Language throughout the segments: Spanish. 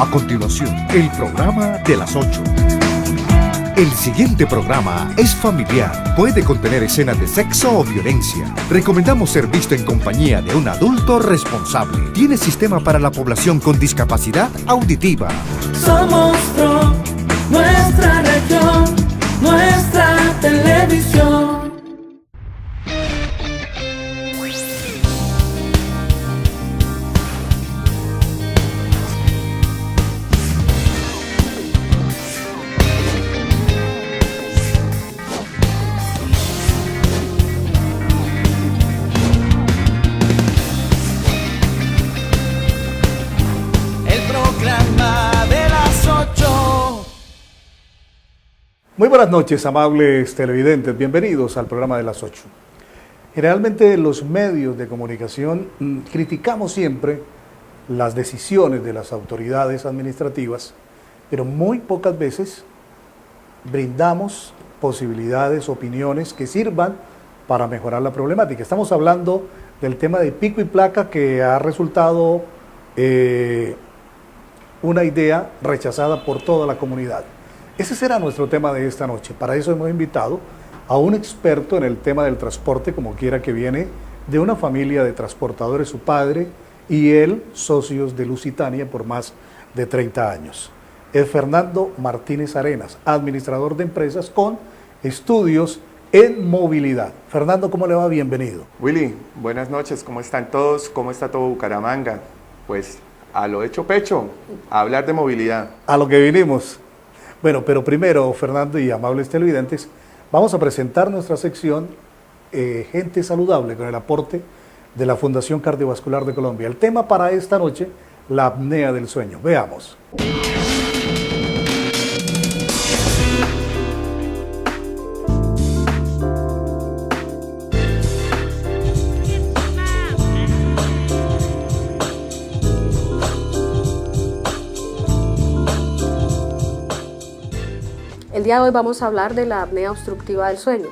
A continuación, el programa de las 8. El siguiente programa es familiar. Puede contener escenas de sexo o violencia. Recomendamos ser visto en compañía de un adulto responsable. Tiene sistema para la población con discapacidad auditiva. Somos Pro, nuestra región, nuestra televisión. Muy buenas noches, amables televidentes, bienvenidos al programa de las 8. Generalmente los medios de comunicación criticamos siempre las decisiones de las autoridades administrativas, pero muy pocas veces brindamos posibilidades, opiniones que sirvan para mejorar la problemática. Estamos hablando del tema de pico y placa que ha resultado una idea rechazada por toda la comunidad. Ese será nuestro tema de esta noche. Para eso hemos invitado a un experto en el tema del transporte, como quiera, que viene de una familia de transportadores, su padre y él, socios de Lusitania por más de 30 años. Es Fernando Martínez Arenas, administrador de empresas con estudios en movilidad. Fernando, ¿cómo le va? Bienvenido. Willy, buenas noches, ¿cómo están todos? ¿Cómo está todo Bucaramanga? Pues a lo hecho pecho, a hablar de movilidad. A lo que vinimos. Bueno, pero primero, Fernando y amables televidentes, vamos a presentar nuestra sección Gente Saludable con el aporte de la Fundación Cardiovascular de Colombia. El tema para esta noche, la apnea del sueño. Veamos. El día de hoy vamos a hablar de la apnea obstructiva del sueño.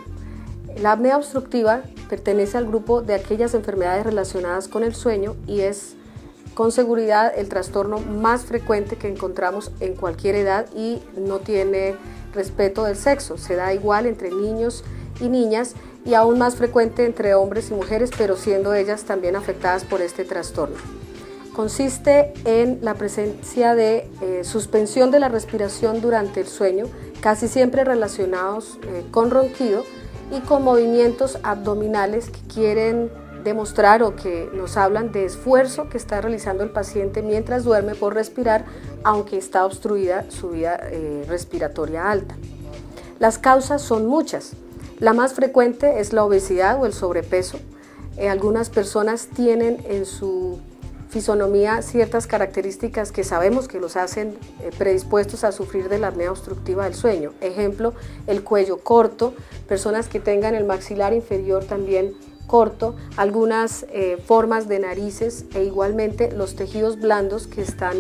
La apnea obstructiva pertenece al grupo de aquellas enfermedades relacionadas con el sueño y es con seguridad el trastorno más frecuente que encontramos en cualquier edad y no tiene respeto del sexo. Se da igual entre niños y niñas y aún más frecuente entre hombres y mujeres, pero siendo ellas también afectadas por este trastorno. Consiste en la presencia de suspensión de la respiración durante el sueño, casi siempre relacionados con ronquido y con movimientos abdominales que quieren demostrar o que nos hablan de esfuerzo que está realizando el paciente mientras duerme por respirar, aunque está obstruida su vía respiratoria alta. Las causas son muchas. La más frecuente es la obesidad o el sobrepeso. Algunas personas tienen en su fisonomía ciertas características que sabemos que los hacen predispuestos a sufrir de la apnea obstructiva del sueño. Ejemplo, el cuello corto, personas que tengan el maxilar inferior también corto, algunas formas de narices e igualmente los tejidos blandos que están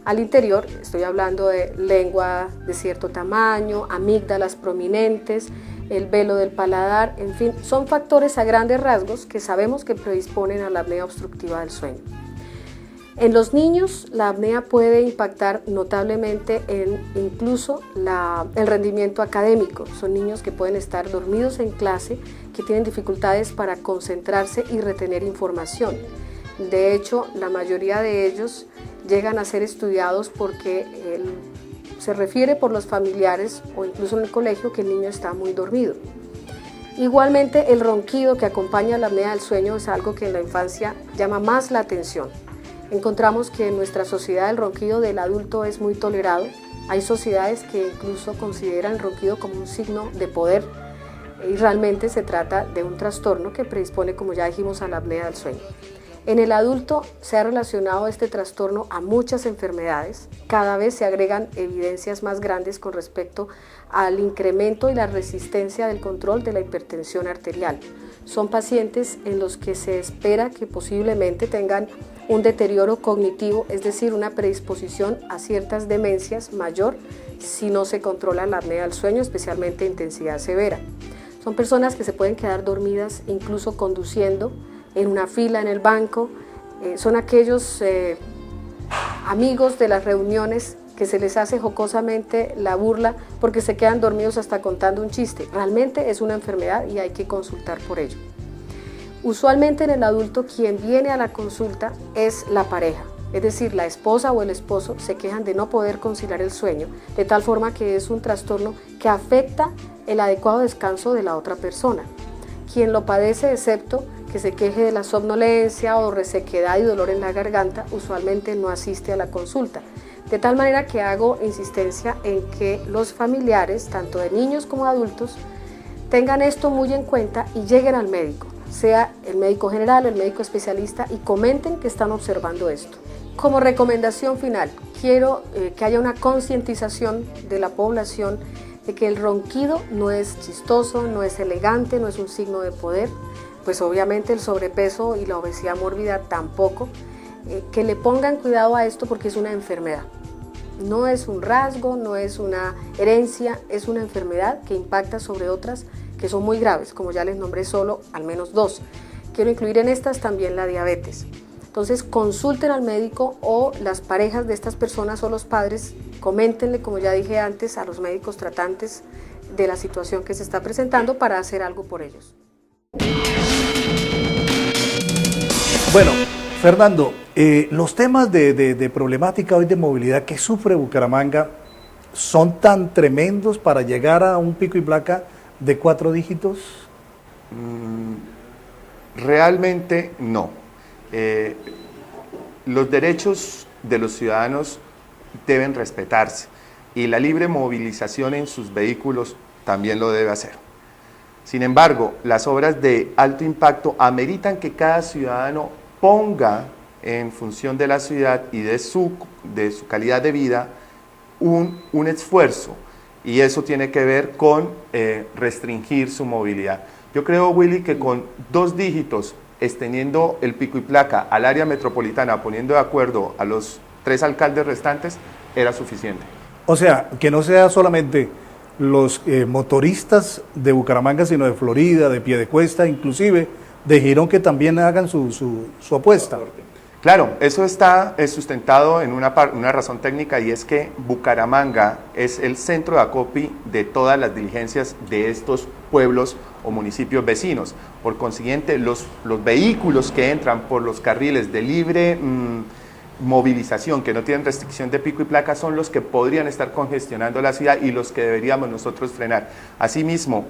al interior. Estoy hablando de lengua de cierto tamaño, amígdalas prominentes, el velo del paladar, en fin, son factores a grandes rasgos que sabemos que predisponen a la apnea obstructiva del sueño. En los niños, la apnea puede impactar notablemente en incluso el rendimiento académico. Son niños que pueden estar dormidos en clase, que tienen dificultades para concentrarse y retener información. De hecho, la mayoría de ellos llegan a ser estudiados porque se refiere por los familiares o incluso en el colegio que el niño está muy dormido. Igualmente, el ronquido que acompaña la apnea del sueño es algo que en la infancia llama más la atención. Encontramos que en nuestra sociedad el ronquido del adulto es muy tolerado. Hay sociedades que incluso consideran el ronquido como un signo de poder y realmente se trata de un trastorno que predispone, como ya dijimos, a la apnea del sueño. En el adulto se ha relacionado este trastorno a muchas enfermedades. Cada vez se agregan evidencias más grandes con respecto al incremento y la resistencia del control de la hipertensión arterial. Son pacientes en los que se espera que posiblemente tengan un deterioro cognitivo, es decir, una predisposición a ciertas demencias mayor si no se controla la apnea del sueño, especialmente de intensidad severa. Son personas que se pueden quedar dormidas incluso conduciendo, en una fila en el banco. Son aquellos amigos de las reuniones que se les hace jocosamente la burla porque se quedan dormidos hasta contando un chiste. Realmente es una enfermedad y hay que consultar por ello. Usualmente en el adulto quien viene a la consulta es la pareja, es decir, la esposa o el esposo se quejan de no poder conciliar el sueño, de tal forma que es un trastorno que afecta el adecuado descanso de la otra persona. Quien lo padece, excepto que se queje de la somnolencia o resequedad y dolor en la garganta, usualmente no asiste a la consulta. De tal manera que hago insistencia en que los familiares, tanto de niños como de adultos, tengan esto muy en cuenta y lleguen al médico, sea el médico general o el médico especialista, y comenten que están observando esto. Como recomendación final, quiero que haya una concientización de la población de que el ronquido no es chistoso, no es elegante, no es un signo de poder, pues obviamente el sobrepeso y la obesidad mórbida tampoco, que le pongan cuidado a esto porque es una enfermedad. No es un rasgo, no es una herencia, es una enfermedad que impacta sobre otras que son muy graves, como ya les nombré solo al menos 2. Quiero incluir en estas también la diabetes. Entonces consulten al médico o las parejas de estas personas o los padres, coméntenle, como ya dije antes, a los médicos tratantes de la situación que se está presentando para hacer algo por ellos. Bueno, Fernando, los temas de problemática hoy de movilidad que sufre Bucaramanga son tan tremendos para llegar a un pico y placa de 4 dígitos. Realmente no. Los derechos de los ciudadanos deben respetarse y la libre movilización en sus vehículos también lo debe hacer. Sin embargo, las obras de alto impacto ameritan que cada ciudadano ponga en función de la ciudad y de su calidad de vida un esfuerzo, y eso tiene que ver con restringir su movilidad. Yo creo, Willy, que con 2 dígitos, extendiendo el pico y placa al área metropolitana, poniendo de acuerdo a los 3 alcaldes restantes, era suficiente. O sea, que no sea solamente los motoristas de Bucaramanga, sino de Florida, de Piedecuesta, inclusive de Girón, que también hagan su apuesta. Claro, eso está sustentado en una razón técnica, y es que Bucaramanga es el centro de acopio de todas las diligencias de estos pueblos o municipios vecinos. Por consiguiente, los vehículos que entran por los carriles de libre movilización, que no tienen restricción de pico y placa, son los que podrían estar congestionando la ciudad y los que deberíamos nosotros frenar. Asimismo,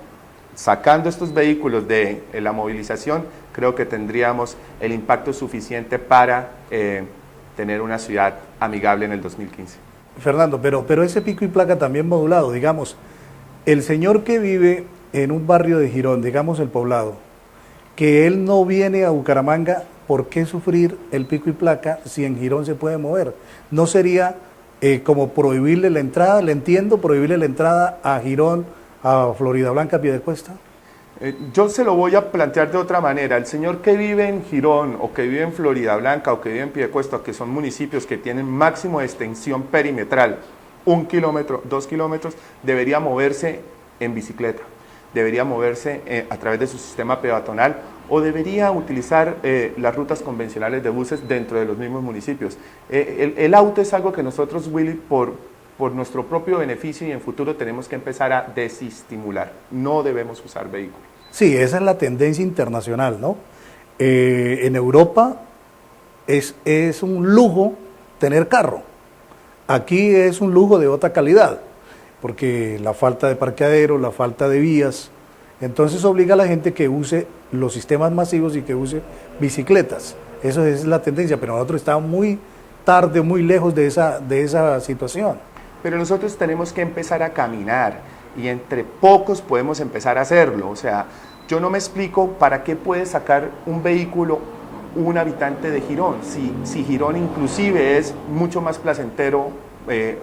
sacando estos vehículos de la movilización, creo que tendríamos el impacto suficiente para tener una ciudad amigable en el 2015. Fernando, pero ese pico y placa también modulado, digamos, el señor que vive en un barrio de Girón, digamos el Poblado, que él no viene a Bucaramanga, ¿por qué sufrir el pico y placa si en Girón se puede mover? ¿No sería como prohibirle la entrada? Le entiendo, prohibirle la entrada a Girón, a Floridablanca, Piedecuesta. Yo se lo voy a plantear de otra manera. El señor que vive en Girón, o que vive en Floridablanca, o que vive en Piedecuesta, que son municipios que tienen máximo de extensión perimetral, 1 kilómetro, 2 kilómetros, debería moverse en bicicleta, debería moverse a través de su sistema peatonal, o debería utilizar las rutas convencionales de buses dentro de los mismos municipios. El auto es algo que nosotros, Willy, por nuestro propio beneficio y en futuro tenemos que empezar a desestimular. No debemos usar vehículos. Sí, esa es la tendencia internacional, ¿no? En Europa es un lujo tener carro. Aquí es un lujo de otra calidad, porque la falta de parqueadero, la falta de vías, entonces obliga a la gente que use los sistemas masivos y que use bicicletas. Eso es la tendencia, pero nosotros estamos muy tarde, muy lejos de esa situación. Pero nosotros tenemos que empezar a caminar, y entre pocos podemos empezar a hacerlo. O sea, yo no me explico para qué puede sacar un vehículo un habitante de Girón, si Girón inclusive es mucho más placentero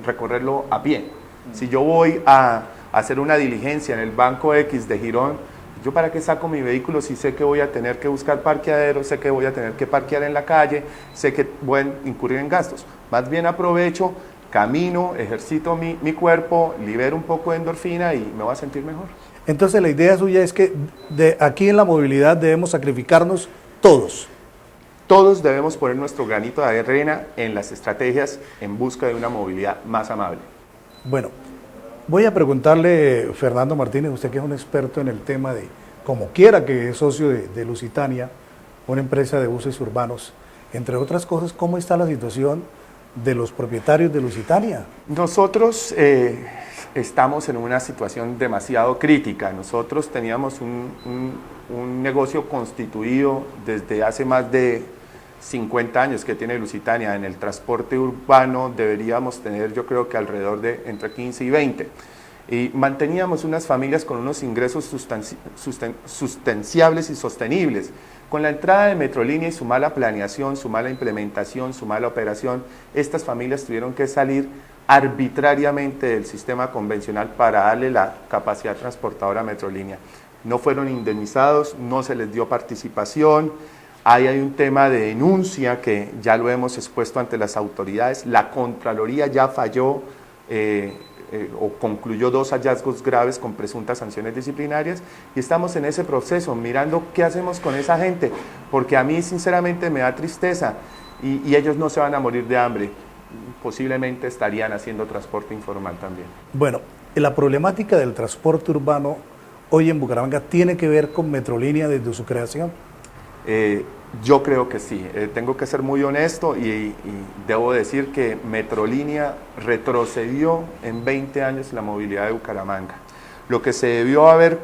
recorrerlo a pie. Si yo voy a hacer una diligencia en el Banco X de Girón, ¿yo para qué saco mi vehículo si sé que voy a tener que buscar parqueadero, sé que voy a tener que parquear en la calle, sé que voy a incurrir en gastos? Más bien aprovecho, camino, ejercito mi cuerpo, libero un poco de endorfina y me voy a sentir mejor. Entonces la idea suya es que aquí en la movilidad debemos sacrificarnos todos. Todos debemos poner nuestro granito de arena en las estrategias en busca de una movilidad más amable. Bueno, voy a preguntarle, Fernando Martínez, usted que es un experto en el tema de, como quiera que es socio de Lusitania, una empresa de buses urbanos, entre otras cosas, ¿cómo está la situación de los propietarios de Lusitania? Nosotros estamos en una situación demasiado crítica. Nosotros teníamos un negocio constituido desde hace más de 50 años que tiene Lusitania. En el transporte urbano deberíamos tener, yo creo que alrededor de entre 15 y 20. Y manteníamos unas familias con unos ingresos sustanciables y sostenibles. Con la entrada de Metrolínea y su mala planeación, su mala implementación, su mala operación, estas familias tuvieron que salir arbitrariamente del sistema convencional para darle la capacidad transportadora a Metrolínea. No fueron indemnizados, no se les dio participación. Ahí hay un tema de denuncia que ya lo hemos expuesto ante las autoridades. La Contraloría ya falló o concluyó 2 hallazgos graves con presuntas sanciones disciplinarias y estamos en ese proceso mirando qué hacemos con esa gente, porque a mí sinceramente me da tristeza y ellos no se van a morir de hambre, posiblemente estarían haciendo transporte informal también. Bueno, la problemática del transporte urbano hoy en Bucaramanga tiene que ver con Metrolínea desde su creación. Yo creo que sí, tengo que ser muy honesto y debo decir que Metrolínea retrocedió en 20 años la movilidad de Bucaramanga. Lo que se debió haber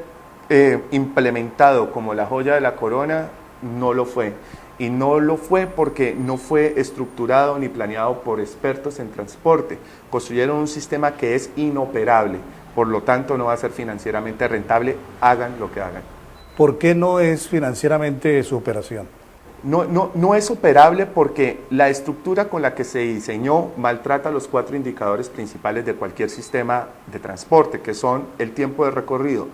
implementado como la joya de la corona no lo fue. Y no lo fue porque no fue estructurado ni planeado por expertos en transporte. Construyeron un sistema que es inoperable, por lo tanto no va a ser financieramente rentable, hagan lo que hagan. ¿Por qué no es financieramente su operación? No es operable porque la estructura con la que se diseñó maltrata los 4 indicadores principales de cualquier sistema de transporte, que son el tiempo de recorrido.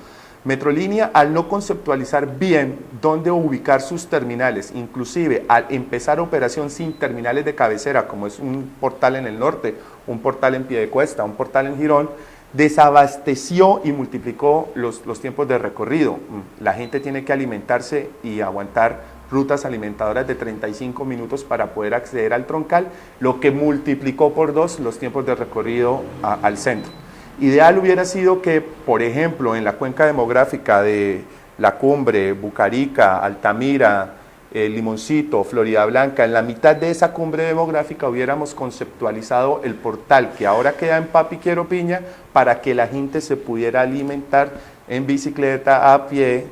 Metrolínea, al no conceptualizar bien dónde ubicar sus terminales, inclusive al empezar operación sin terminales de cabecera, como es un portal en el norte, un portal en Piedecuesta, un portal en Girón, desabasteció y multiplicó los tiempos de recorrido. La gente tiene que alimentarse y aguantar rutas alimentadoras de 35 minutos para poder acceder al troncal, lo que multiplicó por 2 los tiempos de recorrido al centro. Ideal hubiera sido que, por ejemplo, en la cuenca demográfica de La Cumbre, Bucarica, Altamira, Limoncito, Florida Blanca, en la mitad de esa cumbre demográfica hubiéramos conceptualizado el portal que ahora queda en Papi Quiero Piña para que la gente se pudiera alimentar en bicicleta, a pie,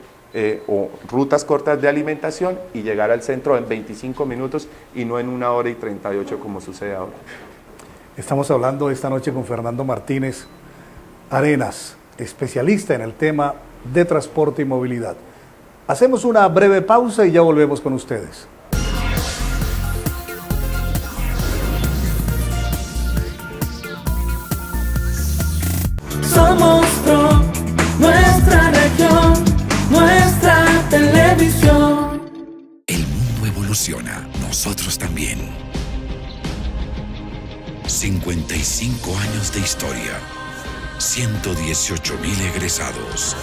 o rutas cortas de alimentación y llegar al centro en 25 minutos y no en 1 hora y 38 como sucede ahora. Estamos hablando esta noche con Fernando Martínez Arenas, especialista en el tema de transporte y movilidad. Hacemos una breve pausa y ya volvemos con ustedes. Somos Pro, nuestra región, nuestra televisión. El mundo evoluciona, nosotros también. 55 años de historia, 118,000 egresados,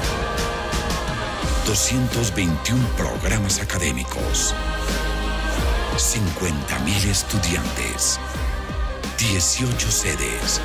221 programas académicos, 50,000 estudiantes, 18 sedes.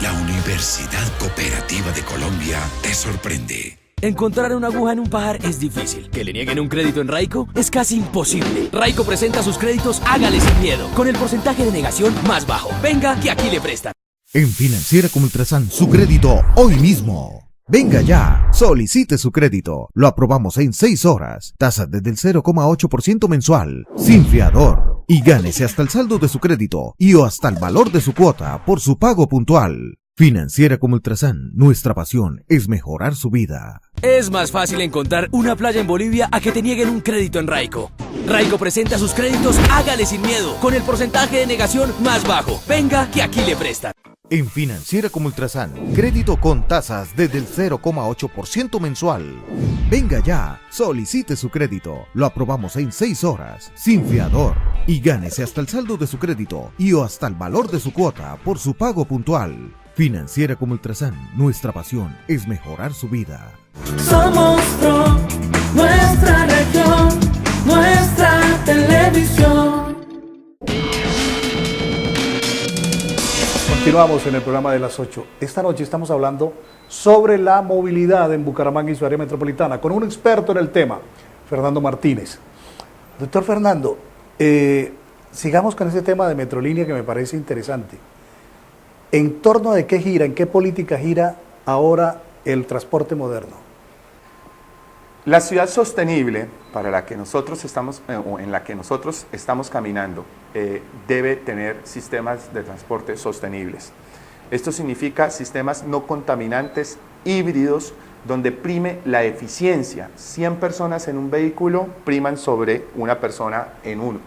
La Universidad Cooperativa de Colombia te sorprende. Encontrar una aguja en un pajar es difícil. Que le nieguen un crédito en Raico es casi imposible. Raico presenta sus créditos Hágale Sin Miedo, con el porcentaje de negación más bajo. Venga, que aquí le prestan. En Financiera como Ultrasan, su crédito hoy mismo. Venga ya, solicite su crédito. Lo aprobamos en 6 horas. Tasa desde el 0,8% mensual, sin fiador. Y gánese hasta el saldo de su crédito y o hasta el valor de su cuota por su pago puntual. Financiera como Ultrasan, nuestra pasión es mejorar su vida. Es más fácil encontrar una playa en Bolivia a que te nieguen un crédito en Raico. Raico presenta sus créditos Hágale Sin Miedo, con el porcentaje de negación más bajo. Venga, que aquí le prestan. En Financiera como Ultrasan, crédito con tasas desde el 0,8% mensual. Venga ya, solicite su crédito. Lo aprobamos en 6 horas, sin fiador. Y gánese hasta el saldo de su crédito y o hasta el valor de su cuota por su pago puntual. Financiera como Ultrasan, nuestra pasión es mejorar su vida. Somos Pro, Continuamos en el programa de las 8. Esta noche estamos hablando sobre la movilidad en Bucaramanga y su área metropolitana con un experto en el tema, Fernando Martínez. Doctor Fernando, sigamos con ese tema de Metrolínea que me parece interesante. ¿En torno de qué gira, en qué política gira ahora el transporte moderno? La ciudad sostenible para la que nosotros estamos, o en la que nosotros estamos caminando, debe tener sistemas de transporte sostenibles. Esto significa sistemas no contaminantes, híbridos, donde prime la eficiencia. 100 personas en un vehículo priman sobre una persona en uno.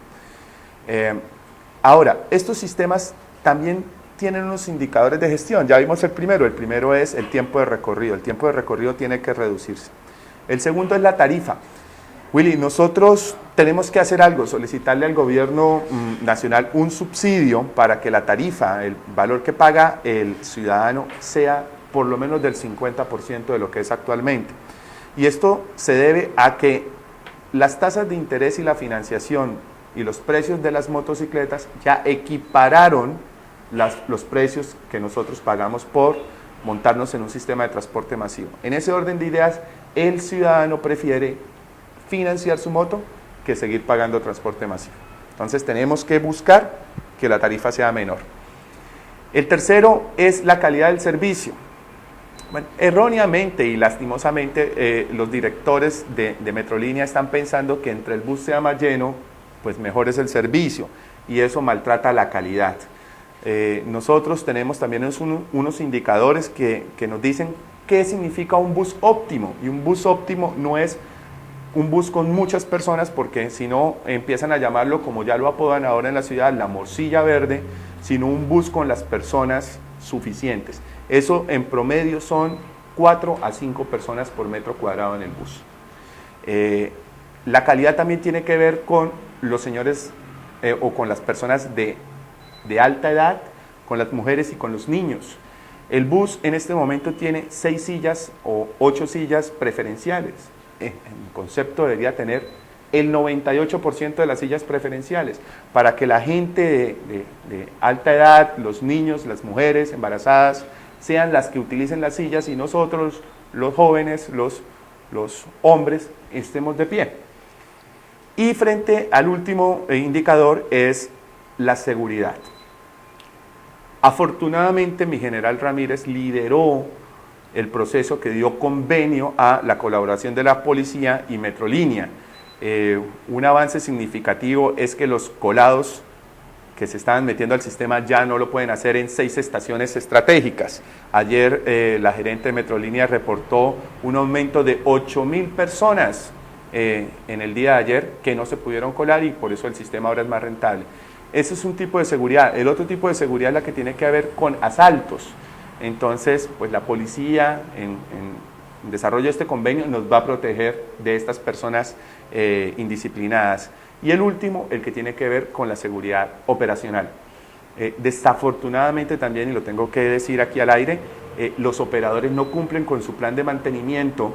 Ahora, estos sistemas también tienen unos indicadores de gestión. Ya vimos el primero es el tiempo de recorrido. El tiempo de recorrido tiene que reducirse. El segundo es la tarifa. Willy, nosotros tenemos que hacer algo, solicitarle al gobierno nacional un subsidio para que la tarifa, el valor que paga el ciudadano, sea por lo menos del 50% de lo que es actualmente. Y esto se debe a que las tasas de interés y la financiación y los precios de las motocicletas ya equipararon los precios que nosotros pagamos por montarnos en un sistema de transporte masivo. En ese orden de ideas, el ciudadano prefiere financiar su moto que seguir pagando transporte masivo. Entonces tenemos que buscar que la tarifa sea menor. El tercero es la calidad del servicio. Bueno, erróneamente y lastimosamente los directores de Metrolínea están pensando que entre el bus sea más lleno, pues mejor es el servicio, y eso maltrata la calidad. Nosotros tenemos también unos indicadores que nos dicen qué significa un bus óptimo, y un bus óptimo no es un bus con muchas personas, porque si no empiezan a llamarlo, como ya lo apodan ahora en la ciudad, la morcilla verde, sino un bus con las personas suficientes. Eso en promedio son 4 a 5 personas por metro cuadrado en el bus. La calidad también tiene que ver con los señores o con las personas de alta edad, con las mujeres y con los niños. El bus en este momento tiene 6 sillas o 8 sillas preferenciales. En concepto debería tener el 98% de las sillas preferenciales, para que la gente de alta edad, los niños, las mujeres embarazadas, sean las que utilicen las sillas, y nosotros, los jóvenes, los hombres, estemos de pie. Y frente al último indicador es la seguridad. Afortunadamente, mi general Ramírez lideró el proceso que dio convenio a la colaboración de la policía y Metrolínea. Un avance significativo es que los colados que se estaban metiendo al sistema ya no lo pueden hacer en 6 estaciones estratégicas. Ayer la gerente de Metrolínea reportó un aumento de 8.000 personas en el día de ayer que no se pudieron colar, y por eso el sistema ahora es más rentable. Ese es un tipo de seguridad. El otro tipo de seguridad es la que tiene que ver con asaltos. Entonces, pues la policía en desarrollo de este convenio nos va a proteger de estas personas indisciplinadas. Y el último, el que tiene que ver con la seguridad operacional. Desafortunadamente también, y lo tengo que decir aquí al aire, los operadores no cumplen con su plan de mantenimiento,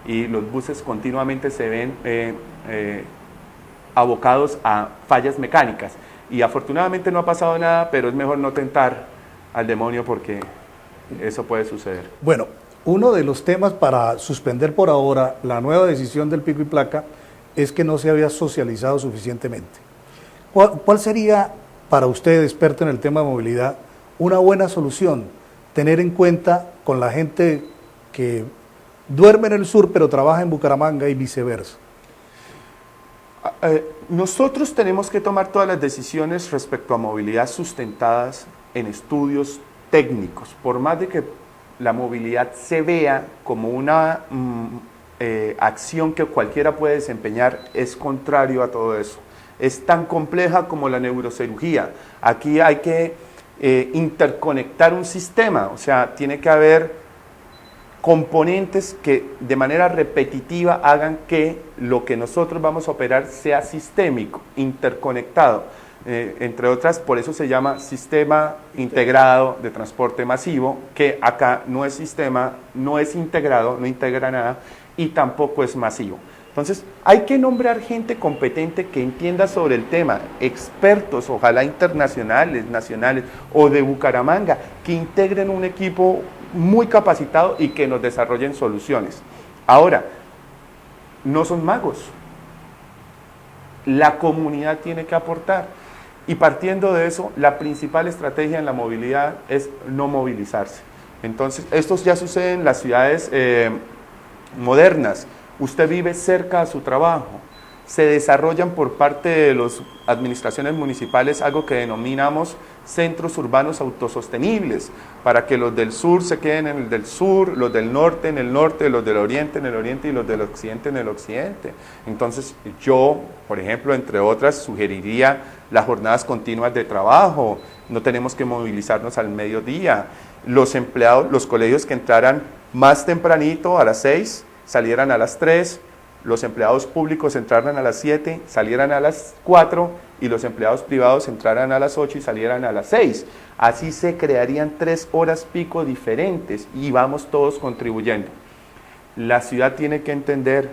y los buses continuamente se ven abocados a fallas mecánicas. Y afortunadamente no ha pasado nada, pero es mejor no tentar al demonio, porque eso puede suceder. Bueno, uno de los temas para suspender por ahora la nueva decisión del pico y placa es que no se había socializado suficientemente. ¿Cuál sería, para usted, experto en el tema de movilidad, una buena solución? Tener en cuenta con la gente que duerme en el sur pero trabaja en Bucaramanga y viceversa. Nosotros tenemos que tomar todas las decisiones respecto a movilidad sustentadas en estudios técnicos. Por más de que la movilidad se vea como una acción que cualquiera puede desempeñar, es contrario a todo eso. Es tan compleja como la neurocirugía. Aquí hay que interconectar un sistema, o sea, tiene que haber componentes que de manera repetitiva hagan que lo que nosotros vamos a operar sea sistémico, interconectado. Entre otras, por eso se llama Sistema Integrado de Transporte Masivo, que acá no es sistema, no es integrado, no integra nada, y tampoco es masivo. Entonces, hay que nombrar gente competente que entienda sobre el tema, expertos, ojalá internacionales, nacionales o de Bucaramanga, que integren un equipo muy capacitado y que nos desarrollen soluciones. Ahora, no son magos. La comunidad tiene que aportar. Y partiendo de eso, la principal estrategia en la movilidad es no movilizarse. Entonces, esto ya sucede en las ciudades modernas. Usted vive cerca a su trabajo. Se desarrollan por parte de las administraciones municipales algo que denominamos centros urbanos autosostenibles, para que los del sur se queden en el del sur, los del norte en el norte, los del oriente en el oriente y los del occidente en el occidente. Entonces yo, por ejemplo, entre otras, sugeriría las jornadas continuas de trabajo, no tenemos que movilizarnos al mediodía, los empleados, los colegios que entraran más tempranito a las 6, salieran a las 3, los empleados públicos entraran a las 7, salieran a las 4 y los empleados privados entraran a las 8 y salieran a las 6. Así se crearían 3 horas pico diferentes y vamos todos contribuyendo. La ciudad tiene que entender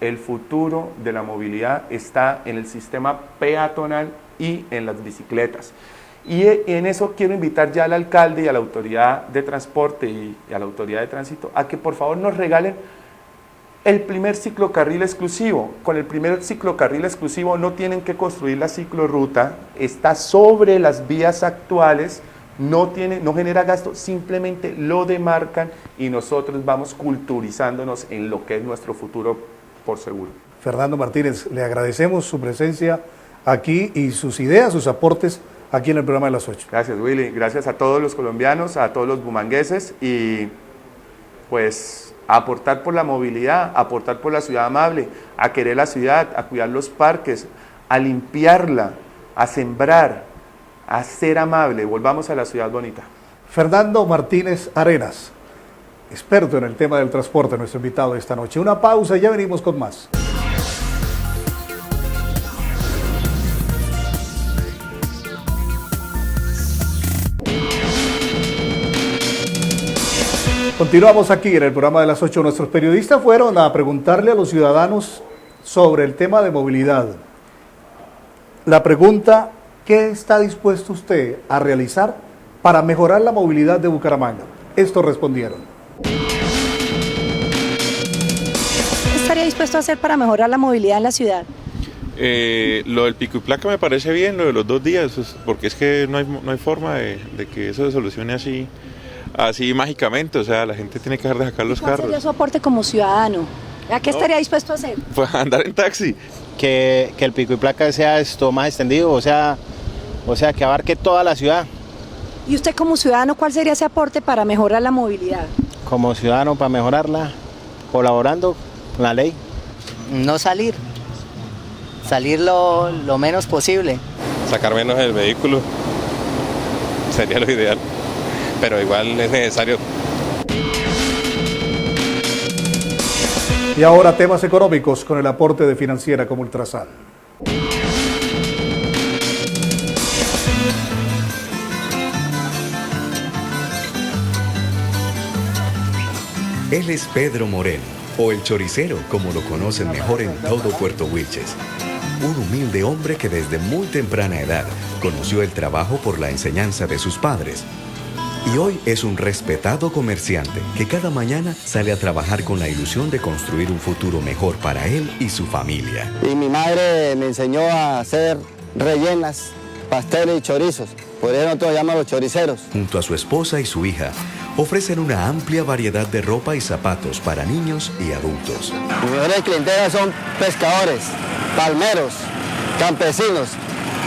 el futuro de la movilidad está en el sistema peatonal y en las bicicletas. Y en eso quiero invitar ya al alcalde y a la autoridad de transporte y a la autoridad de tránsito a que por favor nos regalen el primer ciclocarril exclusivo. Con el primer ciclocarril exclusivo no tienen que construir la ciclorruta, está sobre las vías actuales, no genera gasto, simplemente lo demarcan y nosotros vamos culturizándonos en lo que es nuestro futuro por seguro. Fernando Martínez, le agradecemos su presencia aquí y sus ideas, sus aportes aquí en el programa de las 8. Gracias, Willy, gracias a todos los colombianos, a todos los bumangueses y pues a aportar por la movilidad, a aportar por la ciudad amable, a querer la ciudad, a cuidar los parques, a limpiarla, a sembrar, a ser amable. Volvamos a la ciudad bonita. Fernando Martínez Arenas, experto en el tema del transporte, nuestro invitado de esta noche. Una pausa y ya venimos con más. Continuamos aquí en el programa de las 8. Nuestros periodistas fueron a preguntarle a los ciudadanos sobre el tema de movilidad. La pregunta, ¿qué está dispuesto usted a realizar para mejorar la movilidad de Bucaramanga? Esto respondieron. ¿Qué estaría dispuesto a hacer para mejorar la movilidad en la ciudad? Lo del pico y placa me parece bien, lo de los 2 días, pues, porque es que no hay forma de que eso se solucione así mágicamente, o sea, la gente tiene que dejar de sacar los carros. ¿Cuál sería su aporte como ciudadano? ¿A qué estaría dispuesto a hacer? Pues andar en taxi. Que el pico y placa sea esto más extendido, o sea, que abarque toda la ciudad. ¿Y usted como ciudadano cuál sería ese aporte para mejorar la movilidad? Como ciudadano para mejorarla, colaborando con la ley. No salir lo menos posible. Sacar menos el vehículo sería lo ideal, pero igual es necesario. Y ahora temas económicos con el aporte de Financiera como Ultrasan. Él es Pedro Moreno, o el Choricero, como lo conocen mejor en todo Puerto Wilches. Un humilde hombre que desde muy temprana edad conoció el trabajo por la enseñanza de sus padres. Y hoy es un respetado comerciante que cada mañana sale a trabajar con la ilusión de construir un futuro mejor para él y su familia. Y mi madre me enseñó a hacer rellenas, pasteles y chorizos. Por eso nosotros llamamos los choriceros. Junto a su esposa y su hija, ofrecen una amplia variedad de ropa y zapatos para niños y adultos. Mis mejores clientelas son pescadores, palmeros, campesinos.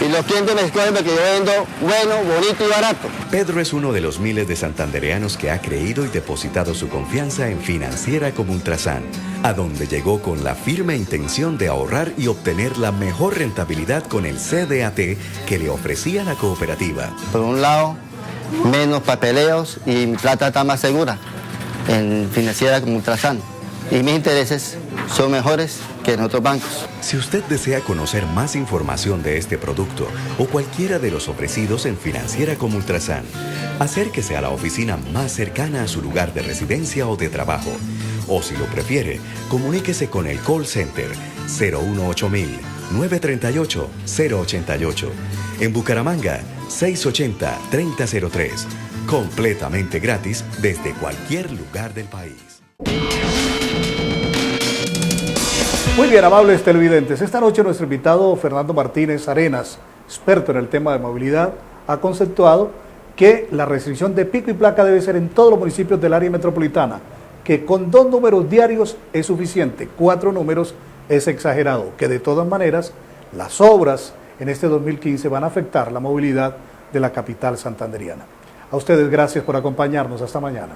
Y los clientes me escogen porque yo vendo bueno, bonito y barato. Pedro es uno de los miles de santandereanos que ha creído y depositado su confianza en Financiera como Ultrasan, a donde llegó con la firme intención de ahorrar y obtener la mejor rentabilidad con el CDAT que le ofrecía la cooperativa. Por un lado, menos papeleos y mi plata está más segura en Financiera como Ultrasan. Y mis intereses son mejores que en otros bancos. Si usted desea conocer más información de este producto o cualquiera de los ofrecidos en Financiera como Ultrasan, acérquese a la oficina más cercana a su lugar de residencia o de trabajo O si lo prefiere, comuníquese con el call center 018.000 938 088. En Bucaramanga, 680-3003. Completamente gratis desde cualquier lugar del país. Muy bien, amables televidentes. Esta noche nuestro invitado Fernando Martínez Arenas, experto en el tema de movilidad, ha conceptuado que la restricción de pico y placa debe ser en todos los municipios del área metropolitana, que con 2 números diarios es suficiente, 4 números es exagerado, que de todas maneras las obras en este 2015 van a afectar la movilidad de la capital santandereana. A ustedes gracias por acompañarnos. Hasta mañana.